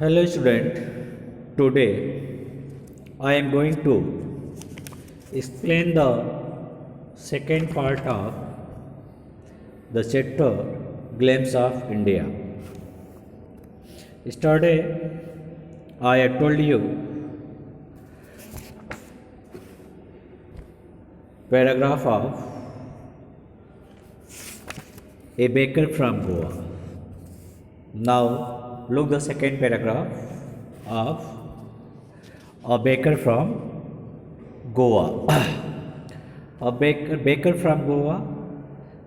Hello student, today I am going to explain the second part of the chapter Glimpse of India. Yesterday I had told you paragraph of a baker from Goa. Now look the second paragraph of a baker from Goa. A baker from Goa.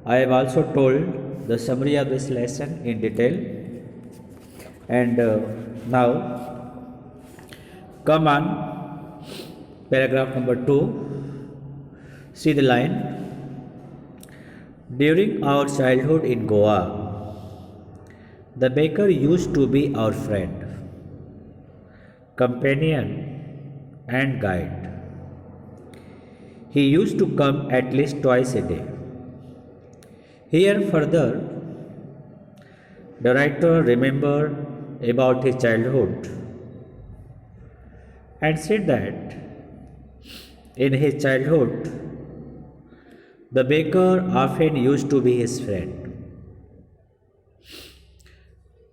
I have also told the summary of this lesson in detail. And now come on paragraph number 2. See the line. During our childhood in Goa, the baker used to be our friend, companion, and guide. He used to come at least twice a day. Here, further, the writer remembered about his childhood and said that in his childhood, the baker often used to be his friend.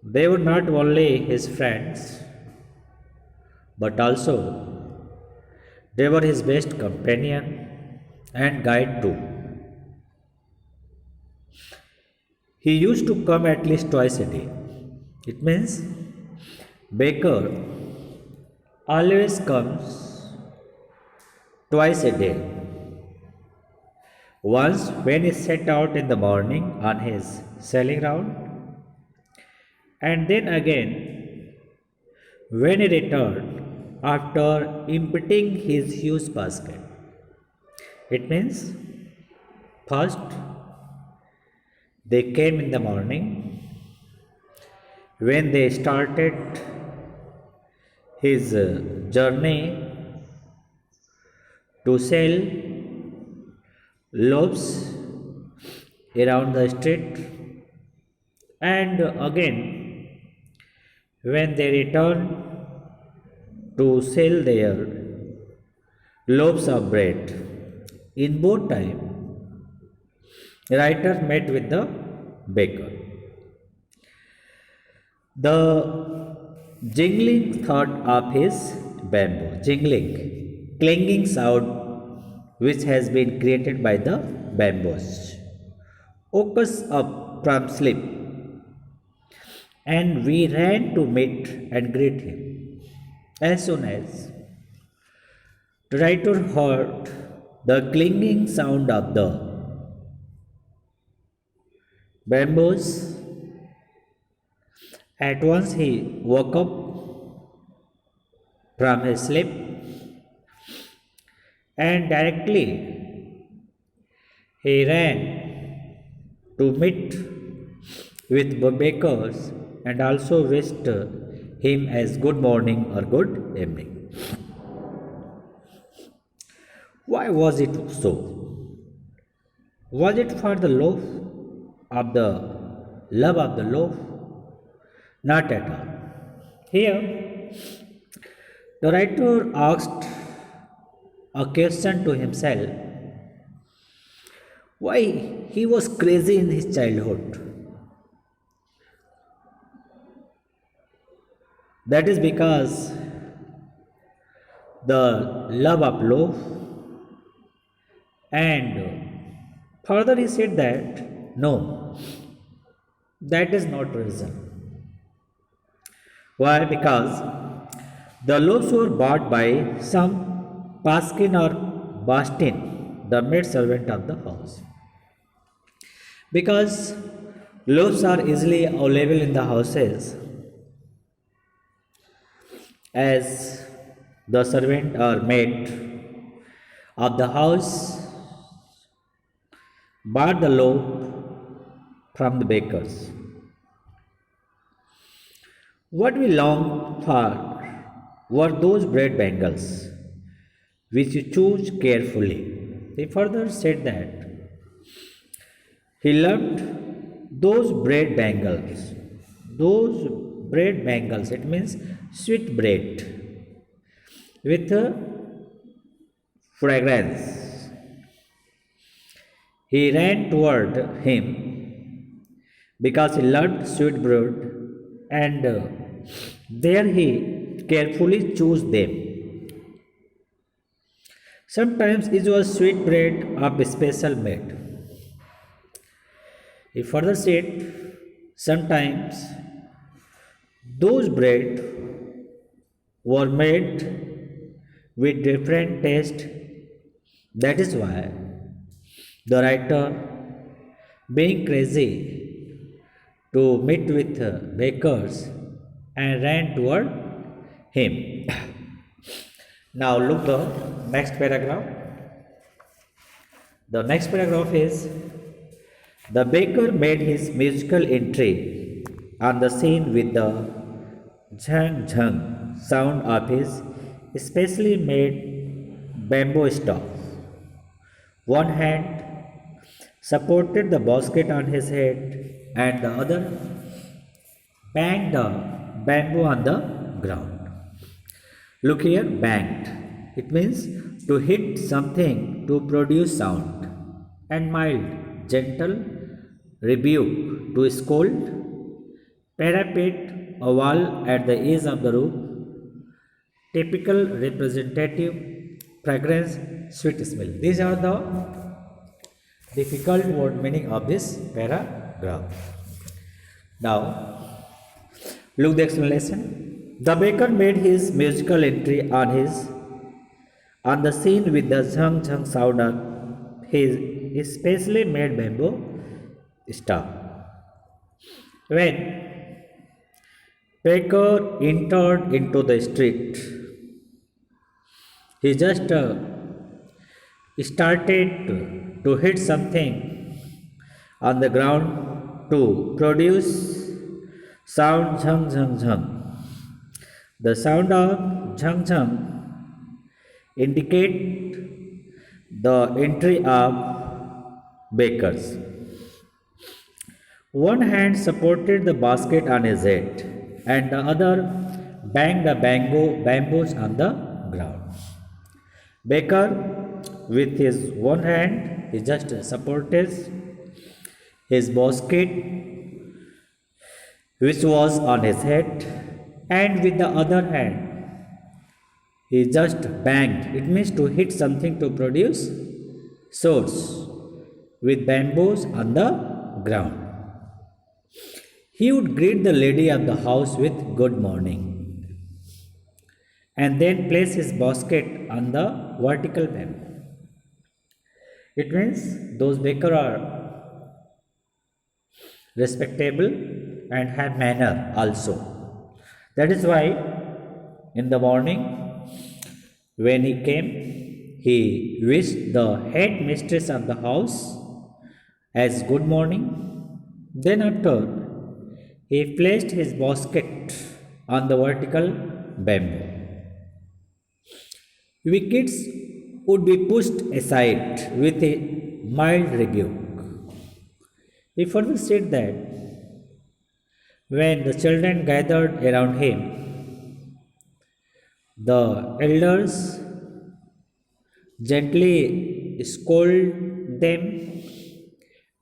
They were not only his friends, but also they were his best companion and guide too. He used to come at least twice a day. It means baker always comes twice a day. Once when he set out in the morning on his sailing round, and then again when he returned after emptying his huge basket. It means first they came in the morning when they started his journey to sell loaves around the street, and again when they return to sell their loaves of bread. In both time, writer met with the baker. The jingling thought of his bamboo, jingling, clanging sound which has been created by the bamboos, woke us up from sleep, and we ran to meet and greet him. As soon as the writer heard the clinging sound of the bamboos, at once he woke up from his sleep and directly he ran to meet with the bakers and also wished him as good morning or good evening. Why was it so? Was it for the loaf of the love of the loaf? Not at all. Here, the writer asked a question to himself why he was crazy in his childhood. That is because the love of loaf, and further he said that no, that is not reason. Why? Because the loaves were bought by some Paskin or Bastin, the maid servant of the house. Because loaves are easily available in the houses, as the servant or maid of the house bought the loaf from the bakers. What we longed for were those bread bangles which you choose carefully. He further said that he loved those bread bangles, those bread bangles. It means sweet bread with fragrance. He ran toward him because he loved sweet bread, and there he carefully chose them. Sometimes it was sweet bread of special made. He further said, sometimes those bread were made with different taste. That is why the writer, being crazy to meet with bakers, and ran toward him. Now look the next paragraph. The next paragraph is, the baker made his musical entry on the scene with the jhang jhang sound of his specially made bamboo staff. One hand supported the basket on his head, and the other banged the bamboo on the ground. Look here, banged. It means to hit something to produce sound, and mild, gentle, rebuke, to scold. Parapet, a wall at the edge of the roof. Typical, representative, fragrance, sweet smell. These are the difficult word meaning of this paragraph. Now, look the explanation. The baker made his musical entry on the scene with the zhang zhang sound of his specially made bamboo staff. When baker entered into the street, he just started to hit something on the ground to produce sound zhang zhang zhang. The sound of zhang zhang indicate the entry of bakers. One hand supported the basket on his head, and the other banged the bamboos on the ground. Baker, with his one hand, he just supported his basket, which was on his head, and with the other hand, he just banged. It means to hit something to produce swords with bamboos on the ground. He would greet the lady of the house with good morning, and then place his basket on the vertical bamboo. It means those bakers are respectable and have manner also. That is why in the morning when he came, he wished the head mistress of the house as good morning. Then after, he placed his basket on the vertical bamboo. Wickets would be pushed aside with a mild rebuke. He further said that when the children gathered around him, the elders gently scolded them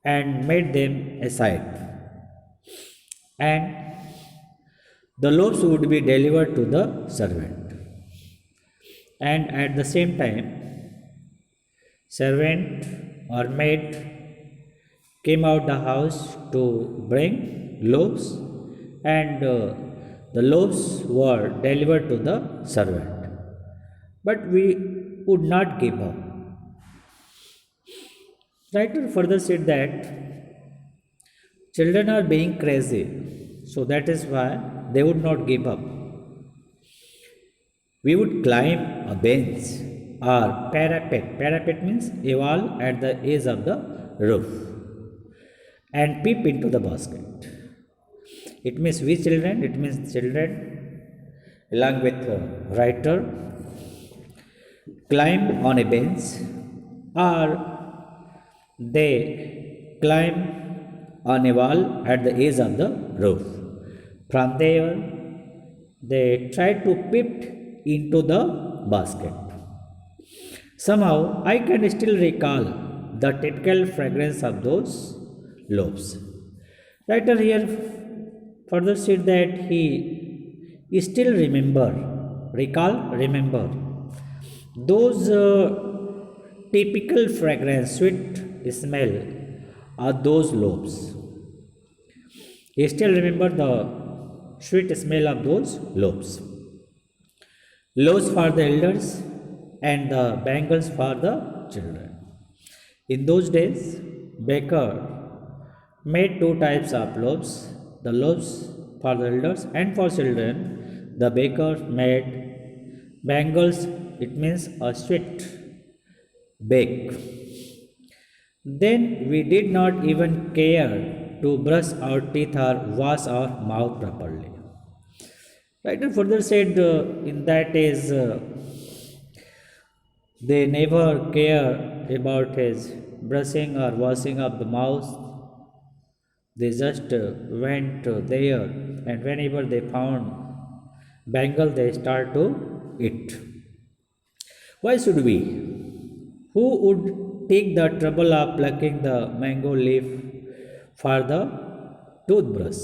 and made them aside, and the loaves would be delivered to the servant. And at the same time, servant or maid came out the house to bring loaves, and the loaves were delivered to the servant. But we would not give up. Writer further said that children are being crazy, so that is why they would not give up. We would climb a bench or parapet. Parapet means a wall at the edge of the roof, and peep into the basket. It means we children, it means children along with the writer climb on a bench, or they climb on a wall at the edge of the roof, From there, they tried to put into the basket. Somehow, I can still recall the typical fragrance of those loaves. Writer here further said that he still remember those typical fragrance, sweet smell of those loaves. He still remember the sweet smell of those loaves. Loaves for the elders and the bangles for the children. In those days, baker made two types of loaves, the loaves for the elders and for children. The baker made bangles, it means a sweet bake. Then we did not even care to brush our teeth or wash our mouth properly. Writer further said in that days they never care about his brushing or washing of the mouth. They just went there, and whenever they found bangle, they start to eat. Why should we? Who would take the trouble of plucking the mango leaf for the toothbrush?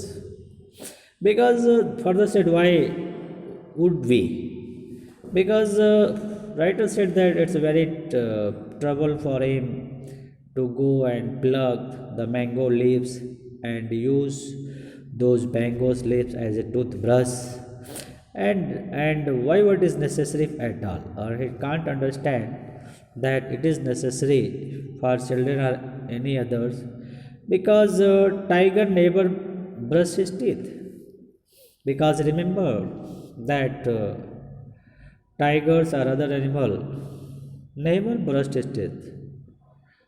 Because further said, why would we? Because writer said that it's very trouble for him to go and pluck the mango leaves and use those mango leaves as a toothbrush, and why what is necessary at all, or he can't understand that it is necessary for children or any others, because tiger never brush his teeth, because remember that tigers or other animal never brushed his teeth.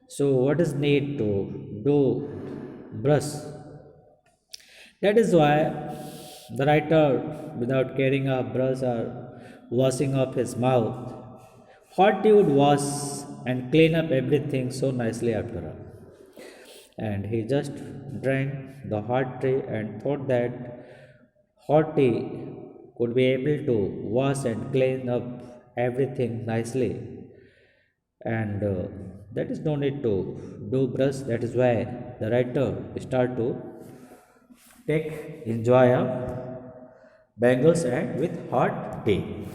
So what is need to do brush? That is why the writer, without carrying a brush or washing up his mouth, thought he would wash and clean up everything so nicely after all. And he just drank the hot tea and thought that hot tea could be able to wash and clean up everything nicely, and that is no need to do brush. That is why the writer start to take enjoy of bangles and with hot tea.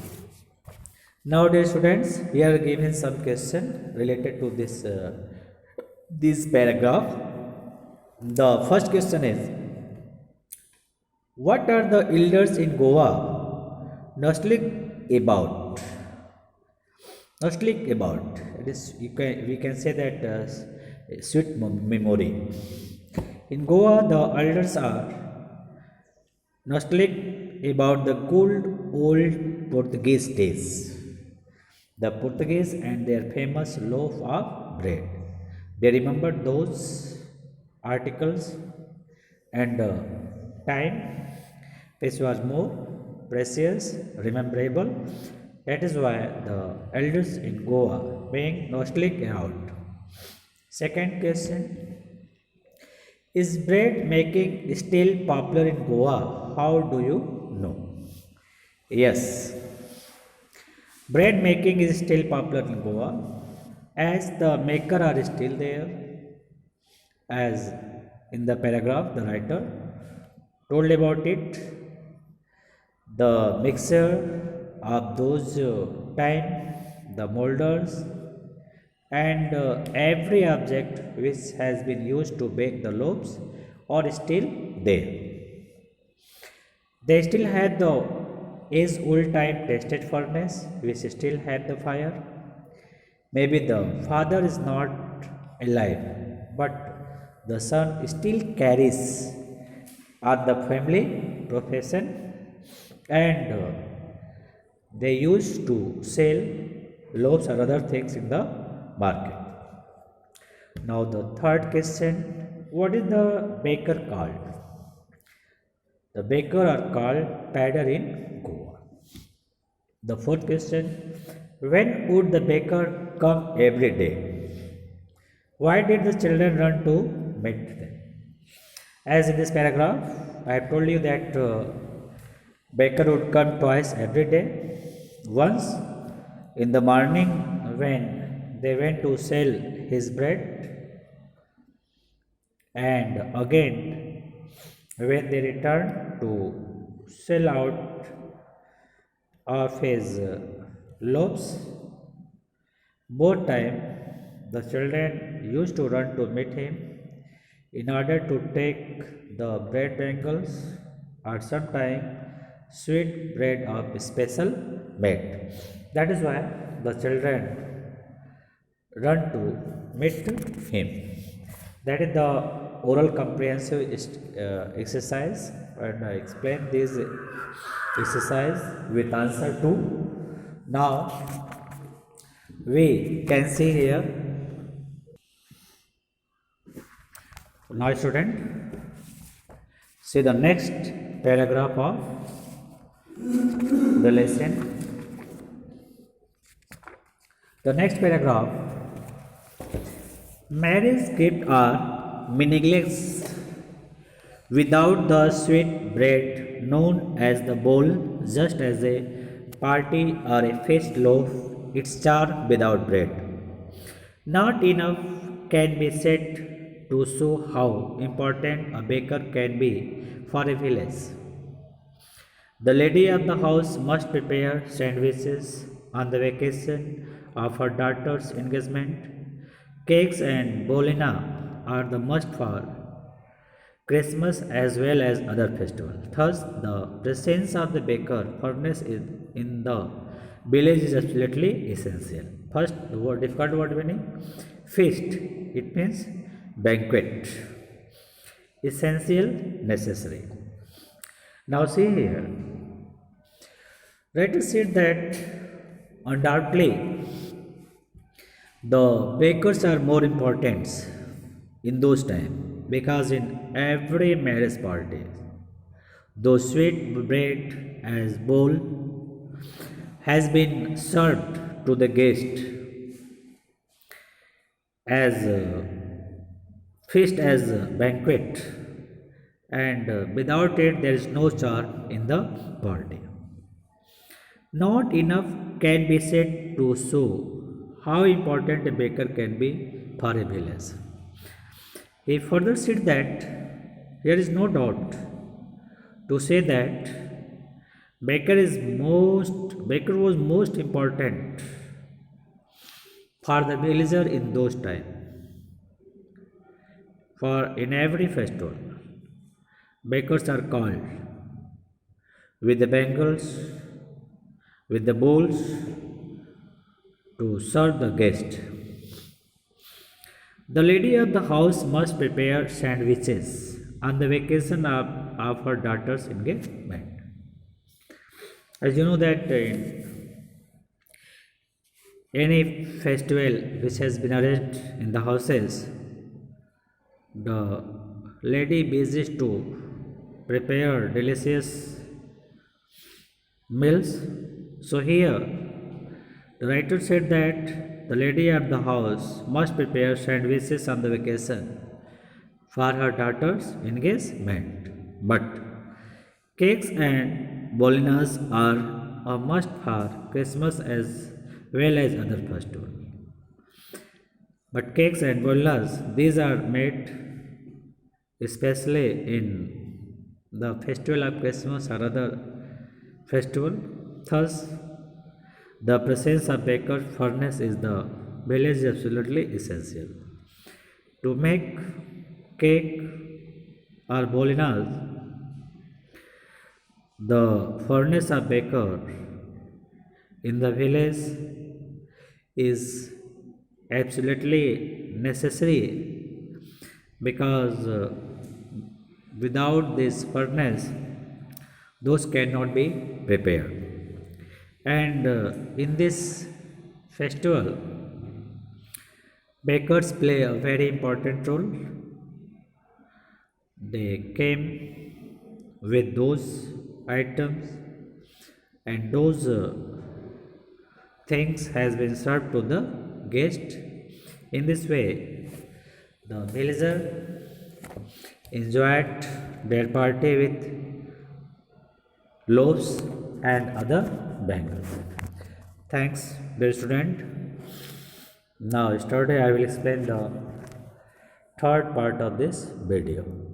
Now, dear students, here given some question related to this paragraph. The first question is, what are the elders in Goa nostalgic about? Nostalgic about, it is, we can say that sweet memory. In Goa, the elders are nostalgic about the good old Portuguese days. The Portuguese and their famous loaf of bread. They remember those articles and time which was more precious, rememberable. That is why the elders in Goa being nostalgic about. Second question, is bread making still popular in Goa? How do you know? Yes, bread making is still popular in Goa, as the maker are still there, as in the paragraph the writer told about it. The mixer of those time, the molders, and every object which has been used to bake the loaves are still there. They still have the age old time tested furnace which still have the fire. Maybe the father is not alive, but the son still carries on the family profession, and they used to sell loaves or other things in the market. Now the third question, what is the baker called? The baker are called padder in Goa. The fourth question, when would the baker come every day? Why did the children run to meet them? As in this paragraph, I have told you that baker would come twice every day. Once in the morning when they went to sell his bread, and again when they returned to sell out of his loaves. Both time the children used to run to meet him in order to take the bread bangles or sometime sweet bread of special made. That is why the children run to meet him. That is the oral comprehensive exercise, and I explain this exercise with answer to. Now we can see here. Now student, see the next paragraph of the lesson. The next paragraph, marriage gifts are meaningless without the sweet bread known as the bowl, just as a party or a feast loaf its charm without bread. Not enough can be said to show how important a baker can be for a village. The lady of the house must prepare sandwiches on the vacation of her daughter's engagement. Cakes and bolina are the must for Christmas as well as other festivals. Thus, the presence of the baker furnace in the village is absolutely essential. First, the word difficult word meaning feast. It means banquet. Essential, necessary. Now see here. Writer said that undoubtedly the bakers are more important in those times because in every marriage party, those sweet bread as bowl has been served to the guest as a feast, as a banquet, and without it there is no charm in the party. Not enough can be said to show how important a baker can be for a village. He further said that there is no doubt to say that baker was most important for the villager in those times. For in every festival, bakers are called with the bangles, with the bowls to serve the guest. The lady of the house must prepare sandwiches on the vacation of her daughter's engagement. As you know that in any festival which has been arranged in the houses, the lady wishes to prepare delicious meals. So here the writer said that the lady of the house must prepare sandwiches on the vacation for her daughter's engagement. But cakes and bolinas are a must for Christmas as well as other festivals. But cakes and bolinas, these are made especially in the festival of Christmas or other festival. Thus, the presence of baker furnace is the village is absolutely essential. To make cake or bolinas, the furnace of baker in the village is absolutely necessary because without this furnace, those cannot be prepared. And in this festival, bakers play a very important role. They came with those items, and those things has been served to the guest. In this way, the villager enjoyed their party with loaves and other bangles. Thanks, dear student. Now, yesterday I will explain the third part of this video.